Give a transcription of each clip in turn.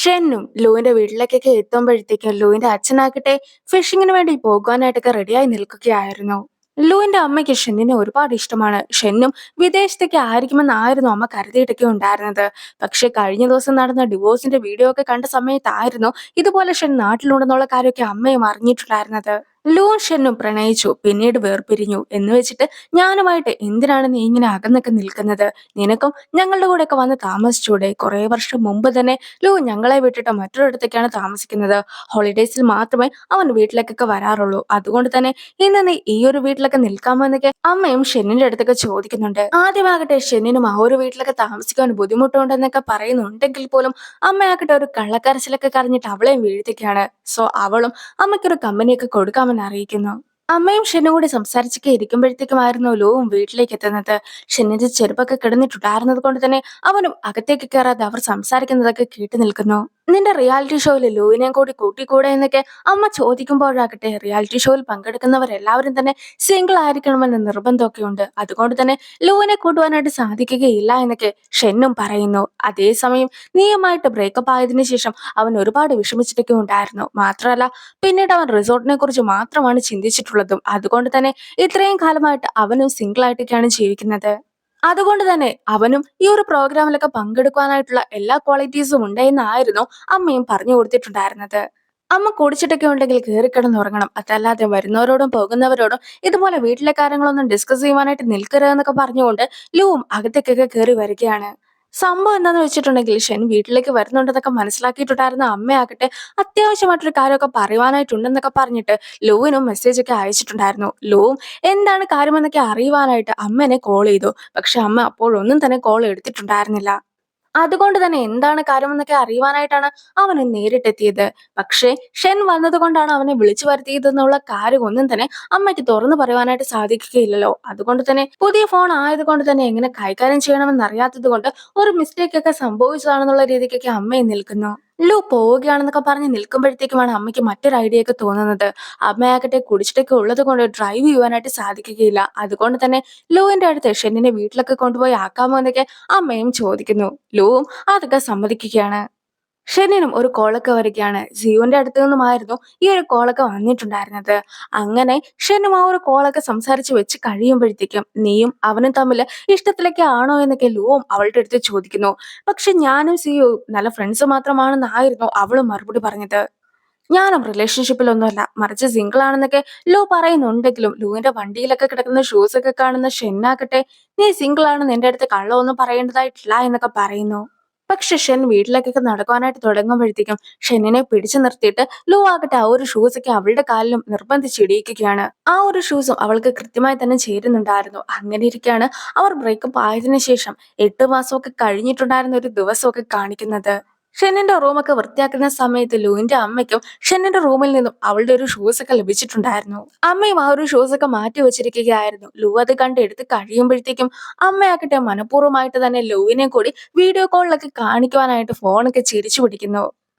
ഷെന്നും ലൂവിന്റെ വീട്ടിലേക്കൊക്കെ എത്തുമ്പോഴത്തേക്കും ലൂവിന്റെ അച്ഛനാകട്ടെ ഫിഷിങ്ങിന് വേണ്ടി പോകുവാനായിട്ടൊക്കെ റെഡിയായി നിൽക്കുകയായിരുന്നു. ലൂവിന്റെ അമ്മയ്ക്ക് ഷെന്നിനെ ഒരുപാട് ഇഷ്ടമാണ്. ഷെന്നും വിദേശത്തേക്ക് ആയിരിക്കുമെന്നായിരുന്നു അമ്മ കരുതിയിട്ടൊക്കെ ഉണ്ടായിരുന്നത്. പക്ഷെ കഴിഞ്ഞ ദിവസം നടന്ന ഡിവോഴ്സിന്റെ വീഡിയോ ഒക്കെ കണ്ട സമയത്തായിരുന്നു ഇതുപോലെ ഷെൻ നാട്ടിലുണ്ടെന്നുള്ള കാര്യമൊക്കെ അമ്മയും അറിഞ്ഞിട്ടുണ്ടായിരുന്നത്. ലൂവും ഷെന്നും പ്രണയിച്ചു, പിന്നീട് വേർപിരിഞ്ഞു എന്ന് വെച്ചിട്ട് ഞാനുമായിട്ട് എന്തിനാണ് നീ ഇങ്ങനെ അകന്നൊക്കെ നിൽക്കുന്നത്? നിനക്കും ഞങ്ങളുടെ കൂടെ ഒക്കെ വന്ന് താമസിച്ചൂടെ? കുറെ വർഷം മുമ്പ് തന്നെ ലൂ ഞങ്ങളെ വിട്ടിട്ട് മറ്റൊരിടത്തേക്കാണ് താമസിക്കുന്നത്. ഹോളിഡേയ്സിൽ മാത്രമേ അവൻ വീട്ടിലേക്കൊക്കെ വരാറുള്ളൂ. അതുകൊണ്ട് തന്നെ ഇന്ന് നീ ഈ ഒരു വീട്ടിലൊക്കെ നിൽക്കാമോ എന്നൊക്കെ അമ്മയും ഷെന്നിന്റെ അടുത്തൊക്കെ ചോദിക്കുന്നുണ്ട്. ആദ്യമാകട്ടെ ഷെന്നിനും ആ ഒരു വീട്ടിലൊക്കെ താമസിക്കാൻ ബുദ്ധിമുട്ടുണ്ടെന്നൊക്കെ പറയുന്നുണ്ടെങ്കിൽ പോലും അമ്മയാകട്ടെ ഒരു കള്ളക്കരച്ചിലൊക്കെ കരഞ്ഞിട്ട് അവളെയും വീഴ്ത്തിക്കാണ്. സോ അവളും അമ്മയ്ക്കൊരു കമ്പനിയൊക്കെ കൊടുക്കാമെന്ന് അറിയിക്കുന്നു. അമ്മയും ഷെന്നും കൂടി സംസാരിച്ചൊക്കെ ഇരിക്കുമ്പോഴത്തേക്കുമായിരുന്നു ലൂവും വീട്ടിലേക്ക് എത്തുന്നത്. ഷെന്നിന്റെ ചെരുപ്പൊക്കെ കിടന്നിട്ടുണ്ടായിരുന്നത് കൊണ്ട് തന്നെ അവനും അകത്തേക്ക് കയറാതെ അവർ സംസാരിക്കുന്നതൊക്കെ കേട്ടു നിൽക്കുന്നു. നിന്റെ റിയാലിറ്റി ഷോയിൽ ലൂവിനെയും കൂടി കൂട്ടിക്കൂടെ എന്നൊക്കെ അമ്മ ചോദിക്കുമ്പോഴാകട്ടെ റിയാലിറ്റി ഷോയിൽ പങ്കെടുക്കുന്നവരെല്ലാവരും തന്നെ സിംഗിൾ ആയിരിക്കണമെന്ന് നിർബന്ധമൊക്കെ ഉണ്ട്. അതുകൊണ്ട് തന്നെ ലൂവിനെ കൂട്ടുവാനായിട്ട് സാധിക്കുകയില്ല എന്നൊക്കെ ഷെന്നും പറയുന്നു. അതേസമയം നീയുമായിട്ട് ബ്രേക്കപ്പ് ആയതിനു ശേഷം അവൻ ഒരുപാട് വിഷമിച്ചിട്ടൊക്കെ ഉണ്ടായിരുന്നു. മാത്രമല്ല പിന്നീട് അവൻ റിസോർട്ടിനെ കുറിച്ച് മാത്രമാണ് ചിന്തിച്ചിട്ടുള്ളതും. അതുകൊണ്ട് തന്നെ ഇത്രയും കാലമായിട്ട് അവനും സിംഗിൾ ആയിട്ടൊക്കെയാണ് ജീവിക്കുന്നത്. അതുകൊണ്ട് തന്നെ അവനും ഈ ഒരു പ്രോഗ്രാമിലൊക്കെ പങ്കെടുക്കാനായിട്ടുള്ള എല്ലാ ക്വാളിറ്റീസും ഉണ്ട് എന്നായിരുന്നു അമ്മയും പറഞ്ഞു കൊടുത്തിട്ടുണ്ടായിരുന്നത്. അമ്മ കുടിച്ചിട്ടൊക്കെ ഉണ്ടെങ്കിൽ കയറി കിടന്നുറങ്ങണം, അതല്ലാതെ വരുന്നവരോടും പോകുന്നവരോടും ഇതുപോലെ വീട്ടിലെ കാര്യങ്ങളൊന്നും ഡിസ്കസ് ചെയ്യുവാനായിട്ട് നിൽക്കരുതെന്നൊക്കെ പറഞ്ഞുകൊണ്ട് ലൂവും അകത്തേക്കൊക്കെ കയറി വരികയാണ്. സംഭവം എന്താന്ന് വെച്ചിട്ടുണ്ടെങ്കിൽ ഷെൻ വീട്ടിലേക്ക് വരുന്നുണ്ടെന്നൊക്കെ മനസ്സിലാക്കിയിട്ടുണ്ടായിരുന്ന അമ്മയാകട്ടെ അത്യാവശ്യമായിട്ടൊരു കാര്യമൊക്കെ പറയുവാനായിട്ടുണ്ടെന്നൊക്കെ പറഞ്ഞിട്ട് ലൂവിനും മെസ്സേജ് ഒക്കെ അയച്ചിട്ടുണ്ടായിരുന്നു. ലൂവും എന്താണ് കാര്യമെന്നൊക്കെ അറിയുവാനായിട്ട് അമ്മേനെ കോൾ ചെയ്തു. പക്ഷെ അമ്മ അപ്പോഴൊന്നും തന്നെ കോൾ എടുത്തിട്ടുണ്ടായിരുന്നില്ല. അതുകൊണ്ട് തന്നെ എന്താണ് കാര്യമെന്നൊക്കെ അറിയുവാനായിട്ടാണ് അവന് നേരിട്ടെത്തിയത്. പക്ഷേ ഷെൻ വന്നതുകൊണ്ടാണ് അവനെ വിളിച്ചു വരുത്തിയതെന്നുള്ള കാര്യം ഒന്നും തന്നെ അമ്മയ്ക്ക് തുറന്നു പറയുവാനായിട്ട് സാധിക്കുകയില്ലല്ലോ. അതുകൊണ്ട് തന്നെ പുതിയ ഫോൺ ആയതുകൊണ്ട് തന്നെ എങ്ങനെ കൈകാര്യം ചെയ്യണമെന്ന് അറിയാത്തത് കൊണ്ട് ഒരു മിസ്റ്റേക്ക് ഒക്കെ സംഭവിച്ചതാണെന്നുള്ള രീതിക്കൊക്കെ അമ്മയും നിൽക്കുന്നു. ലൂ പോവുകയാണെന്നൊക്കെ പറഞ്ഞ് നിൽക്കുമ്പോഴത്തേക്കുമാണ് അമ്മയ്ക്ക് മറ്റൊരു ഐഡിയ ഒക്കെ തോന്നുന്നത്. അമ്മയാകട്ടെ കുടിച്ചിട്ടൊക്കെ ഉള്ളത് കൊണ്ട് ഡ്രൈവ് ചെയ്യുവാനായിട്ട് സാധിക്കുകയില്ല. അതുകൊണ്ട് തന്നെ ലൂവിന്റെ അടുത്ത് ഷെന്നിനെ വീട്ടിലൊക്കെ കൊണ്ടുപോയി ആക്കാമോ എന്നൊക്കെ അമ്മയും ചോദിക്കുന്നു. ലൂവും അതൊക്കെ സമ്മതിക്കുകയാണ്. ഷെന്നിനും ഒരു കോളൊക്കെ വരികയാണ്. ജിയോന്റെ അടുത്ത് നിന്നുമായിരുന്നു ഈ ഒരു കോളൊക്കെ വന്നിട്ടുണ്ടായിരുന്നത്. അങ്ങനെ ഷെന്നും ആ ഒരു കോളൊക്കെ സംസാരിച്ച് വെച്ച് കഴിയുമ്പോഴത്തേക്കും നീയും അവനും തമ്മിൽ ഇഷ്ടത്തിലൊക്കെ ആണോ എന്നൊക്കെ ലൂവും അവളുടെ അടുത്ത് ചോദിക്കുന്നു. പക്ഷെ ഞാനും സിയോയും നല്ല ഫ്രണ്ട്സ് മാത്രമാണെന്നായിരുന്നു അവളും മറുപടി പറഞ്ഞത്. ഞാനും റിലേഷൻഷിപ്പിലൊന്നുമല്ല, മറിച്ച് സിംഗിൾ ആണെന്നൊക്കെ ലൂ പറയുന്നുണ്ടെങ്കിലും ലൂവിന്റെ വണ്ടിയിലൊക്കെ കിടക്കുന്ന ഷൂസ് ഒക്കെ കാണുന്ന ഷെന്നാകട്ടെ നീ സിംഗിൾ ആണെന്ന് എന്റെ അടുത്ത് കള്ളമൊന്നും പറയേണ്ടതായിട്ടില്ല എന്നൊക്കെ പറയുന്നു. പക്ഷെ ഷെൻ വീട്ടിലേക്കൊക്കെ നടക്കാനായിട്ട് തുടങ്ങുമ്പോഴത്തേക്കും ഷെന്നിനെ പിടിച്ചു നിർത്തിയിട്ട് ലൂ ആകട്ടെ ആ ഒരു ഷൂസ് ഒക്കെ അവളുടെ കാലിലും നിർബന്ധിച്ചിടിയിക്കുകയാണ്. ആ ഒരു ഷൂസും അവൾക്ക് കൃത്യമായി തന്നെ ചേരുന്നുണ്ടായിരുന്നു. അങ്ങനെ ഇരിക്കുകയാണ് അവർ ബ്രേക്കപ്പ് ആയതിനു ശേഷം 8 മാസമൊക്കെ കഴിഞ്ഞിട്ടുണ്ടായിരുന്ന ഒരു ദിവസമൊക്കെ കാണിക്കുന്നത്. ഷെന്നിന്റെ റൂമൊക്കെ വൃത്തിയാക്കുന്ന സമയത്ത് ലൂവിന്റെ അമ്മയ്ക്കും ഷെന്നിന്റെ റൂമിൽ നിന്നും അവളുടെ ഒരു ഷൂസ് ഒക്കെ ലഭിച്ചിട്ടുണ്ടായിരുന്നു. അമ്മയും ആ ഒരു ഷൂസ് ഒക്കെ മാറ്റി വെച്ചിരിക്കുകയായിരുന്നു. ലൂ അത് കണ്ട് എടുത്ത് കഴിയുമ്പോഴത്തേക്കും അമ്മയാകട്ടെ മനഃപൂർവ്വമായിട്ട് തന്നെ ലൂവിനെ കൂടി വീഡിയോ കോളിലൊക്കെ കാണിക്കുവാനായിട്ട് ഫോണൊക്കെ ചിരിച്ചു പിടിക്കുന്നു.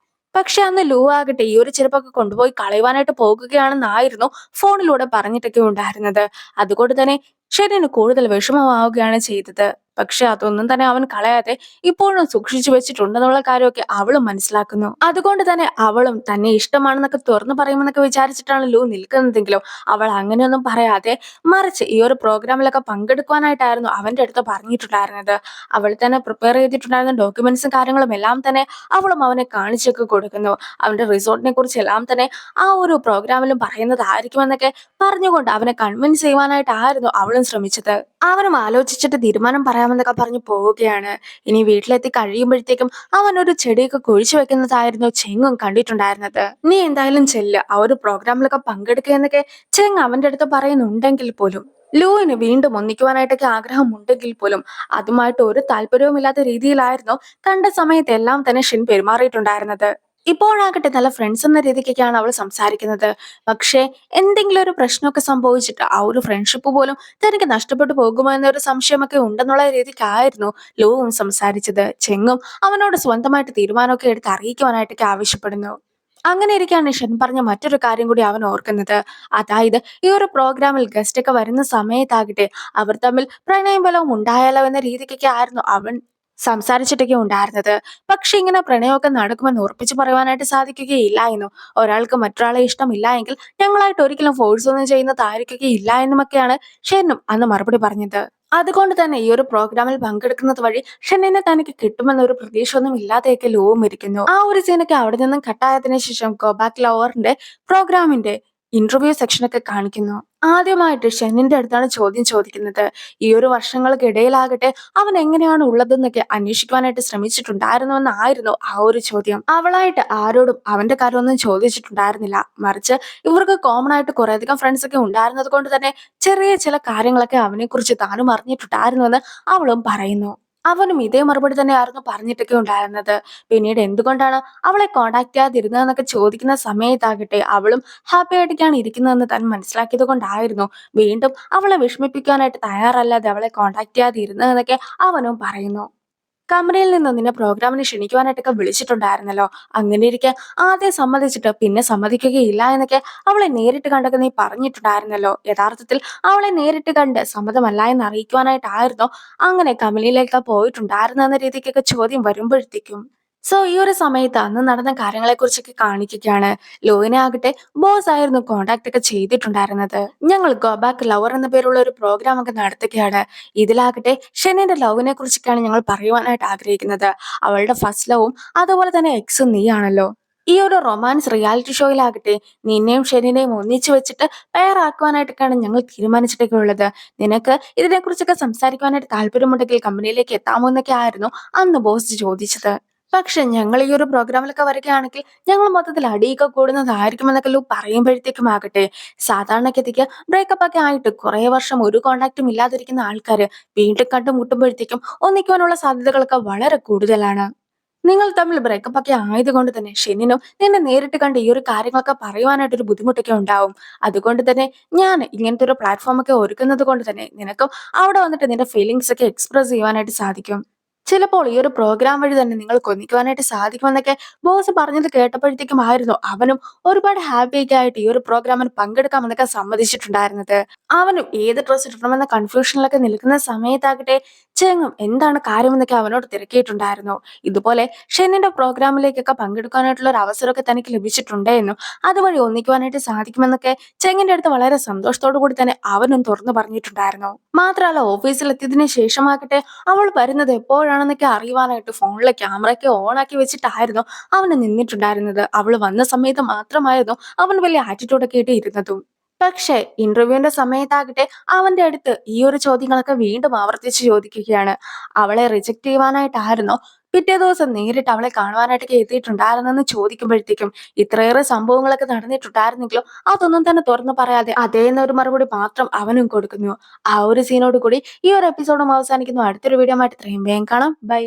പക്ഷെ അന്ന് ലൂ ആകട്ടെ ഈ ഒരു ചെരുപ്പൊക്കെ കൊണ്ടുപോയി കളയുവാനായിട്ട് പോകുകയാണെന്നായിരുന്നു ഫോണിലൂടെ പറഞ്ഞിട്ടൊക്കെ ഉണ്ടായിരുന്നത്. അതുകൊണ്ട് തന്നെ ഷെന്നിന് കൂടുതൽ വിഷമമാവുകയാണ് ചെയ്തത്. പക്ഷെ അതൊന്നും തന്നെ അവൻ കളയാതെ ഇപ്പോഴും സൂക്ഷിച്ചു വെച്ചിട്ടുണ്ടെന്നുള്ള കാര്യമൊക്കെ അവളും മനസ്സിലാക്കുന്നു. അതുകൊണ്ട് തന്നെ അവളും തന്നെ ഇഷ്ടമാണെന്നൊക്കെ തുറന്നു പറയുമെന്നൊക്കെ വിചാരിച്ചിട്ടാണ് ലൂ നിൽക്കുന്നതെങ്കിലും അവൾ അങ്ങനെയൊന്നും പറയാതെ മറിച്ച് ഈ ഒരു പ്രോഗ്രാമിലൊക്കെ പങ്കെടുക്കുവാനായിട്ടായിരുന്നു അവന്റെ അടുത്ത് പറഞ്ഞിട്ടുണ്ടായിരുന്നത്. അവൾ തന്നെ പ്രിപ്പയർ ചെയ്തിട്ടുണ്ടായിരുന്ന ഡോക്യുമെന്റ്സും കാര്യങ്ങളും എല്ലാം തന്നെ അവളും അവനെ കാണിച്ചൊക്കെ കൊടുക്കുന്നു. അവന്റെ റിസോർട്ടിനെ കുറിച്ച് എല്ലാം തന്നെ ആ ഒരു പ്രോഗ്രാമിലും പറയുന്നതായിരിക്കുമെന്നൊക്കെ പറഞ്ഞുകൊണ്ട് അവനെ കൺവിൻസ് ചെയ്യുവാനായിട്ടായിരുന്നു അവളും ശ്രമിച്ചത്. അവനും ആലോചിച്ചിട്ട് തീരുമാനം പറയാമെന്നൊക്കെ പറഞ്ഞു പോവുകയാണ്. ഇനി വീട്ടിലെത്തി കഴിയുമ്പോഴത്തേക്കും അവൻ ഒരു ചെടിയൊക്കെ കുഴിച്ചു വെക്കുന്നതായിരുന്നു ചെങ്ങും കണ്ടിട്ടുണ്ടായിരുന്നത്. നീ എന്തായാലും ചെല്ല്, ആ ഒരു പ്രോഗ്രാമിലൊക്കെ പങ്കെടുക്കുക എന്നൊക്കെ ചെങ് അവന്റെ അടുത്ത് പറയുന്നുണ്ടെങ്കിൽ പോലും ലൂവിന് വീണ്ടും ഒന്നിക്കുവാനായിട്ടൊക്കെ ആഗ്രഹമുണ്ടെങ്കിൽ പോലും അതുമായിട്ട് ഒരു താല്പര്യവുമില്ലാത്ത രീതിയിലായിരുന്നു കണ്ട സമയത്ത് എല്ലാം തന്നെ ഷിൻ പെരുമാറിയിട്ടുണ്ടായിരുന്നത്. ഇപ്പോഴാകട്ടെ നല്ല ഫ്രണ്ട്സ് എന്ന രീതിക്കൊക്കെയാണ് അവൾ സംസാരിക്കുന്നത്. പക്ഷേ എന്തെങ്കിലും ഒരു പ്രശ്നമൊക്കെ സംഭവിച്ചിട്ട് ആ ഒരു ഫ്രണ്ട്ഷിപ്പ് പോലും തനിക്ക് നഷ്ടപ്പെട്ടു പോകുമോ എന്നൊരു സംശയമൊക്കെ ഉണ്ടെന്നുള്ള രീതിക്കായിരുന്നു ലൂവും സംസാരിച്ചത്. ചെങ്ങും അവനോട് സ്വന്തമായിട്ട് തീരുമാനമൊക്കെ എടുത്ത് അറിയിക്കുവാനായിട്ടൊക്കെ ആവശ്യപ്പെടുന്നു. അങ്ങനെ ഇരിക്കുകയാണ് ഷൻ പറഞ്ഞ മറ്റൊരു കാര്യം കൂടി അവൻ ഓർക്കുന്നത്. അതായത് ഈ ഒരു പ്രോഗ്രാമിൽ ഗസ്റ്റ് ഒക്കെ വരുന്ന സമയത്താകട്ടെ അവർ തമ്മിൽ പ്രണയം ബലവും ഉണ്ടായാലോ എന്ന രീതിക്കൊക്കെ ആയിരുന്നു അവൻ സംസാരിച്ചിട്ടൊക്കെ ഉണ്ടായിരുന്നത്. പക്ഷെ ഇങ്ങനെ പ്രണയമൊക്കെ നടക്കുമെന്ന് ഉറപ്പിച്ചു പറയുവാനായിട്ട് സാധിക്കുകയില്ലായിരുന്നു. ഒരാൾക്ക് മറ്റൊരാളെ ഇഷ്ടമില്ല എങ്കിൽ ഞങ്ങളായിട്ട് ഒരിക്കലും ഫോഴ്സ് ഒന്നും ചെയ്യുന്നതായിരിക്കുകയില്ല എന്നുമൊക്കെയാണ് ഷെന്നും അന്ന് മറുപടി പറഞ്ഞത്. അതുകൊണ്ട് തന്നെ ഈ ഒരു പ്രോഗ്രാമിൽ പങ്കെടുക്കുന്നത് വഴി ഷെന്നിനെ തനിക്ക് കിട്ടുമെന്ന ഒരു പ്രതീക്ഷ ഒന്നും ഇല്ലാതെയൊക്കെ ലൂവും ഇരിക്കുന്നു. ആ ഒരു സീനൊക്കെ അവിടെ നിന്നും കട്ടായതിനു ശേഷം ഗോ ബാക്ക് ലവറിന്റെ പ്രോഗ്രാമിന്റെ ഇന്റർവ്യൂ സെക്ഷനൊക്കെ കാണിക്കുന്നു. ആദ്യമായിട്ട് ഷെന്നിന്റെ അടുത്താണ് ചോദ്യം ചോദിക്കുന്നത്. ഈ ഒരു വർഷങ്ങൾക്കിടയിലാകട്ടെ അവൻ എങ്ങനെയാണ് ഉള്ളതെന്നൊക്കെ അന്വേഷിക്കുവാനായിട്ട് ശ്രമിച്ചിട്ടുണ്ടായിരുന്നുവെന്നായിരുന്നു ആ ഒരു ചോദ്യം. അവളായിട്ട് ആരോടും അവന്റെ കാര്യമൊന്നും ചോദിച്ചിട്ടുണ്ടായിരുന്നില്ല. മറിച്ച് ഇവർക്ക് കോമൺ ആയിട്ട് കുറേയധികം ഫ്രണ്ട്സ് ഒക്കെ ഉണ്ടായിരുന്നത് കൊണ്ട് തന്നെ ചെറിയ ചില കാര്യങ്ങളൊക്കെ അവനെക്കുറിച്ച് താനും അറിഞ്ഞിട്ടുണ്ടായിരുന്നുവെന്ന് അവളും പറയുന്നു. അവനും ഇതേ മറുപടി തന്നെയായിരുന്നു പറഞ്ഞിട്ടൊക്കെ ഉണ്ടായിരുന്നത്. പിന്നീട് എന്തുകൊണ്ടാണ് അവളെ കോണ്ടാക്ട് ചെയ്യാതിരുന്നതെന്നൊക്കെ ചോദിക്കുന്ന സമയത്താകട്ടെ അവളും ഹാപ്പി ആയിട്ടൊക്കെയാണ് ഇരിക്കുന്നതെന്ന് താൻ മനസ്സിലാക്കിയത് കൊണ്ടായിരുന്നു വീണ്ടും അവളെ വിഷമിപ്പിക്കാനായിട്ട് തയ്യാറല്ലാതെ അവളെ കോണ്ടാക്ട് ചെയ്യാതെ ഇരുന്നതെന്നൊക്കെ അവനും പറയുന്നു. കമ്പനിയിൽ നിന്ന് നിന്നെ പ്രോഗ്രാമിന് ക്ഷണിക്കുവാനായിട്ടൊക്കെ വിളിച്ചിട്ടുണ്ടായിരുന്നല്ലോ. അങ്ങനെ ഇരിക്കെ ആദ്യം സമ്മതിച്ചിട്ട് പിന്നെ സമ്മതിക്കുകയില്ല എന്നൊക്കെ അവളെ നേരിട്ട് കണ്ടൊക്കെ നീ പറഞ്ഞിട്ടുണ്ടായിരുന്നല്ലോ. യഥാർത്ഥത്തിൽ അവളെ നേരിട്ട് കണ്ട് സമ്മതമല്ല എന്ന് അറിയിക്കുവാനായിട്ടായിരുന്നോ അങ്ങനെ കമ്പനിയിലേക്ക് പോയിട്ടുണ്ടായിരുന്ന രീതിക്കൊക്കെ ചോദ്യം വരുമ്പോഴത്തേക്കും ഈ ഒരു സമയത്ത് അന്ന് നടന്ന കാര്യങ്ങളെക്കുറിച്ചൊക്കെ കാണിക്കുകയാണ്. ലോയിനെ ആകട്ടെ ബോസ് ആയിരുന്നു കോണ്ടാക്ട് ഒക്കെ ചെയ്തിട്ടുണ്ടായിരുന്നത്. ഞങ്ങൾ ഗോ ബാക്ക് ലവർ എന്ന പേരുള്ള ഒരു പ്രോഗ്രാം ഒക്കെ നടത്തുകയാണ്. ഇതിലാകട്ടെ ഷെന്നിന്റെ ലവിനെ കുറിച്ചൊക്കെയാണ് ഞങ്ങൾ പറയുവാനായിട്ട് ആഗ്രഹിക്കുന്നത്. അവളുടെ ഫസ്റ്റ് ലവും അതുപോലെ തന്നെ എക്സും നീയാണല്ലോ. ഈ ഒരു റൊമാൻസ് റിയാലിറ്റി ഷോയിലാകട്ടെ നിന്നെയും ഷെന്നിനെയും ഒന്നിച്ചു വെച്ചിട്ട് പെയറാക്കുവാനായിട്ടൊക്കെയാണ് ഞങ്ങൾ തീരുമാനിച്ചിട്ടൊക്കെ ഉള്ളത്. നിനക്ക് ഇതിനെക്കുറിച്ചൊക്കെ സംസാരിക്കുവാനായിട്ട് താല്പര്യമുണ്ടെങ്കിൽ കമ്പനിയിലേക്ക് എത്താമോ എന്നൊക്കെ ആയിരുന്നു അന്ന് ബോസ് ചോദിച്ചത്. പക്ഷെ ഞങ്ങൾ ഈ ഒരു പ്രോഗ്രാമിലൊക്കെ വരികയാണെങ്കിൽ ഞങ്ങൾ മൊത്തത്തിൽ അടിയൊക്കെ കൂടുന്നതായിരിക്കുമെന്നൊക്കെ ലു പറയുമ്പോഴത്തേക്കും ആകട്ടെ സാധാരണഗതിക്ക് ബ്രേക്കപ്പ് ഒക്കെ ആയിട്ട് കുറെ വർഷം ഒരു കോണ്ടാക്റ്റും ഇല്ലാതിരിക്കുന്ന ആൾക്കാര് വീണ്ടും കണ്ടുമുട്ടുമ്പോഴത്തേക്കും ഒന്നിക്കുവാനുള്ള സാധ്യതകളൊക്കെ വളരെ കൂടുതലാണ്. നിങ്ങൾ തമ്മിൽ ബ്രേക്കപ്പ് ഒക്കെ ആയതുകൊണ്ട് തന്നെ ഷെന്നിനും നിന്നെ നേരിട്ട് കണ്ട് ഈ ഒരു കാര്യങ്ങളൊക്കെ പറയുവാനായിട്ടൊരു ബുദ്ധിമുട്ടൊക്കെ ഉണ്ടാവും. അതുകൊണ്ട് തന്നെ ഞാൻ ഇങ്ങനത്തെ ഒരു പ്ലാറ്റ്ഫോം ഒക്കെ ഒരുക്കുന്നത് കൊണ്ട് തന്നെ നിനക്കും അവിടെ വന്നിട്ട് നിന്റെ ഫീലിങ്സ് ഒക്കെ എക്സ്പ്രസ് ചെയ്യുവാനായിട്ട് സാധിക്കും. ചിലപ്പോൾ ഈ ഒരു പ്രോഗ്രാം വഴി തന്നെ നിങ്ങൾക്ക് ഒന്നിക്കുവാനായിട്ട് സാധിക്കുമെന്നൊക്കെ ബോസ് പറഞ്ഞത് കേട്ടപ്പോഴത്തേക്കും ആയിരുന്നു അവനും ഒരുപാട് ഹാപ്പിയൊക്കെ ആയിട്ട് ഈ ഒരു പ്രോഗ്രാമിന് പങ്കെടുക്കാമെന്നൊക്കെ സമ്മതിച്ചിട്ടുണ്ടായിരുന്നത്. അവനും ഏത് ഡ്രസ്സ് ഇടണമെന്ന കൺഫ്യൂഷനിലൊക്കെ നിൽക്കുന്ന സമയത്താകട്ടെ ചെങ്ങും എന്താണ് കാര്യമെന്നൊക്കെ അവനോട് തിരക്കിയിട്ടുണ്ടായിരുന്നു. ഇതുപോലെ ഷെന്നിന്റെ പ്രോഗ്രാമിലേക്കൊക്കെ പങ്കെടുക്കാനായിട്ടുള്ള ഒരു അവസരമൊക്കെ തനിക്ക് ലഭിച്ചിട്ടുണ്ട് എന്നും അതുവഴി ഒന്നിക്കുവാനായിട്ട് സാധിക്കുമെന്നൊക്കെ ചെങ്ങിന്റെ അടുത്ത് വളരെ സന്തോഷത്തോടു കൂടി തന്നെ അവനും തുറന്നു പറഞ്ഞിട്ടുണ്ടായിരുന്നു. മാത്രമല്ല ഓഫീസിൽ എത്തിയതിനു ശേഷമാകട്ടെ അവൾ വരുന്നത് എപ്പോഴാണെന്നൊക്കെ അറിയുവാനായിട്ട് ഫോണിലെ ക്യാമറയൊക്കെ ഓണാക്കി വെച്ചിട്ടായിരുന്നു അവന് നിന്നിട്ടുണ്ടായിരുന്നത്. അവൾ വന്ന സമയത്ത് മാത്രമായിരുന്നു അവൻ വലിയ ആറ്റിറ്റ്യൂഡൊക്കെ ആയിട്ട് ഇരുന്നതും. പക്ഷേ ഇന്റർവ്യൂവിന്റെ സമയത്താകട്ടെ അവന്റെ അടുത്ത് ഈ ഒരു ചോദ്യങ്ങളൊക്കെ വീണ്ടും ആവർത്തിച്ച് ചോദിക്കുകയാണ്. അവളെ റിജക്ട് ചെയ്യുവാനായിട്ടായിരുന്നോ പിറ്റേ ദിവസം നേരിട്ട് അവളെ കാണുവാനായിട്ടൊക്കെ എത്തിയിട്ടുണ്ടായിരുന്നെന്ന് ചോദിക്കുമ്പോഴത്തേക്കും ഇത്രയേറെ സംഭവങ്ങളൊക്കെ നടന്നിട്ടുണ്ടായിരുന്നെങ്കിലും അതൊന്നും തന്നെ തുറന്നു പറയാതെ അതേ എന്നൊരു മറുപടി മാത്രം അവനും കൊടുക്കുന്നു. ആ ഒരു സീനോട് കൂടി ഈ ഒരു എപ്പിസോഡും അവസാനിക്കുന്നു. അടുത്തൊരു വീഡിയോ ആയിട്ട് ഇത്രയും വേഗം കാണാം. ബൈ.